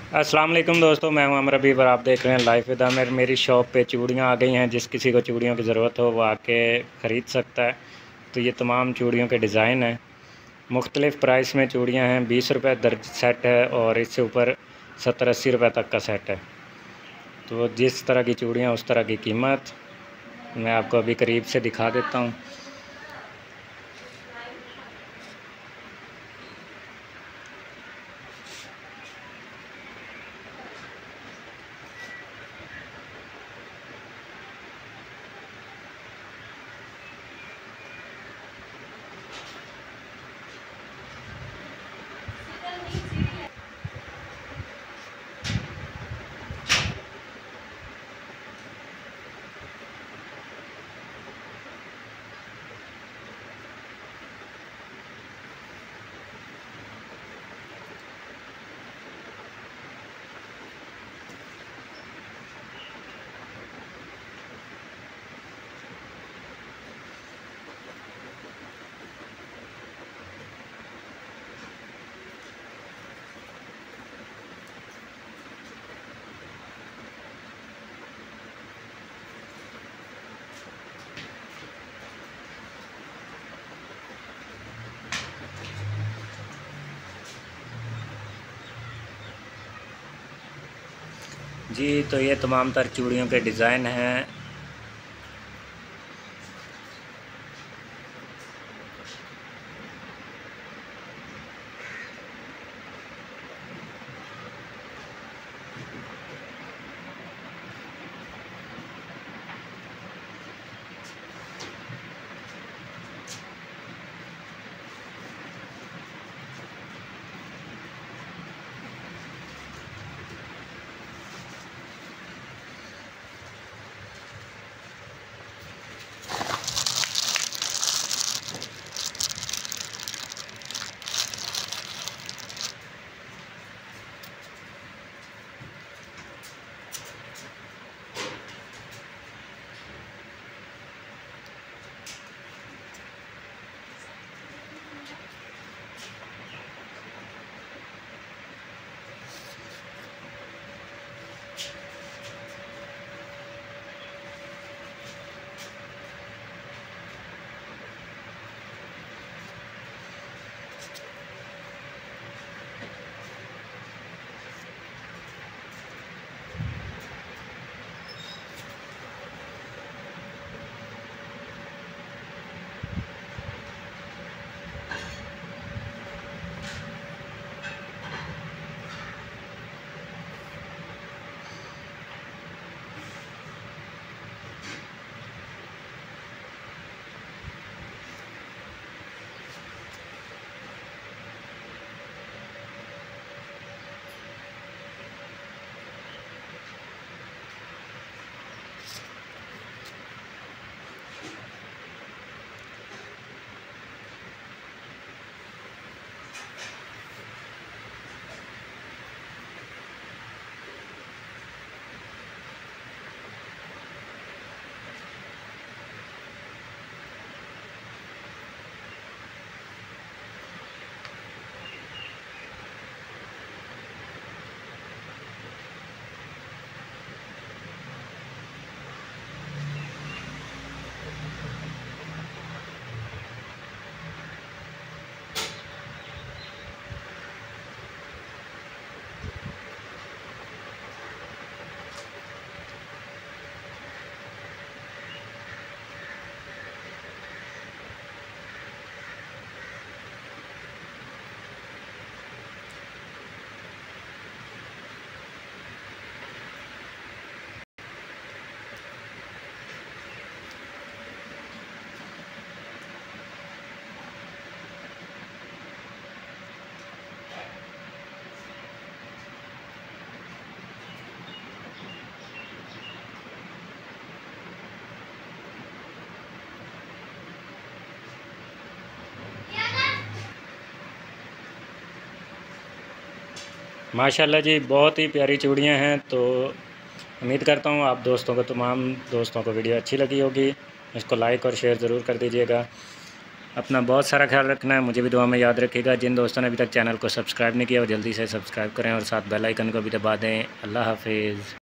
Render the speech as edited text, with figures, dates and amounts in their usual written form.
अस्सलाम वालेकुम दोस्तों, मैं हूं अमर हबीब और आप देख रहे हैं लाइफ विद आमिर। मेरी शॉप पे चूड़ियाँ आ गई हैं। जिस किसी को चूड़ियों की ज़रूरत हो वो आके ख़रीद सकता है। तो ये तमाम चूड़ियों के डिज़ाइन हैं। मुख्तलिफ़ प्राइस में चूड़ियाँ हैं। 20 रुपये दर्ज सेट है और इससे ऊपर 70-80 रुपये तक का सेट है। तो जिस तरह की चूड़ियाँ उस तरह की कीमत। मैं आपको अभी करीब से दिखा देता हूँ। जी, तो ये तमाम तर चूड़ियों के डिज़ाइन हैं। माशाल्लाह जी, बहुत ही प्यारी चूड़ियाँ हैं। तो उम्मीद करता हूँ आप तमाम दोस्तों को वीडियो अच्छी लगी होगी। इसको लाइक और शेयर ज़रूर कर दीजिएगा। अपना बहुत सारा ख्याल रखना है, मुझे भी दुआ में याद रखिएगा। जिन दोस्तों ने अभी तक चैनल को सब्सक्राइब नहीं किया वो जल्दी से सब्सक्राइब करें और साथ बेल आइकन को भी दबा दें। अल्लाह हाफिज़।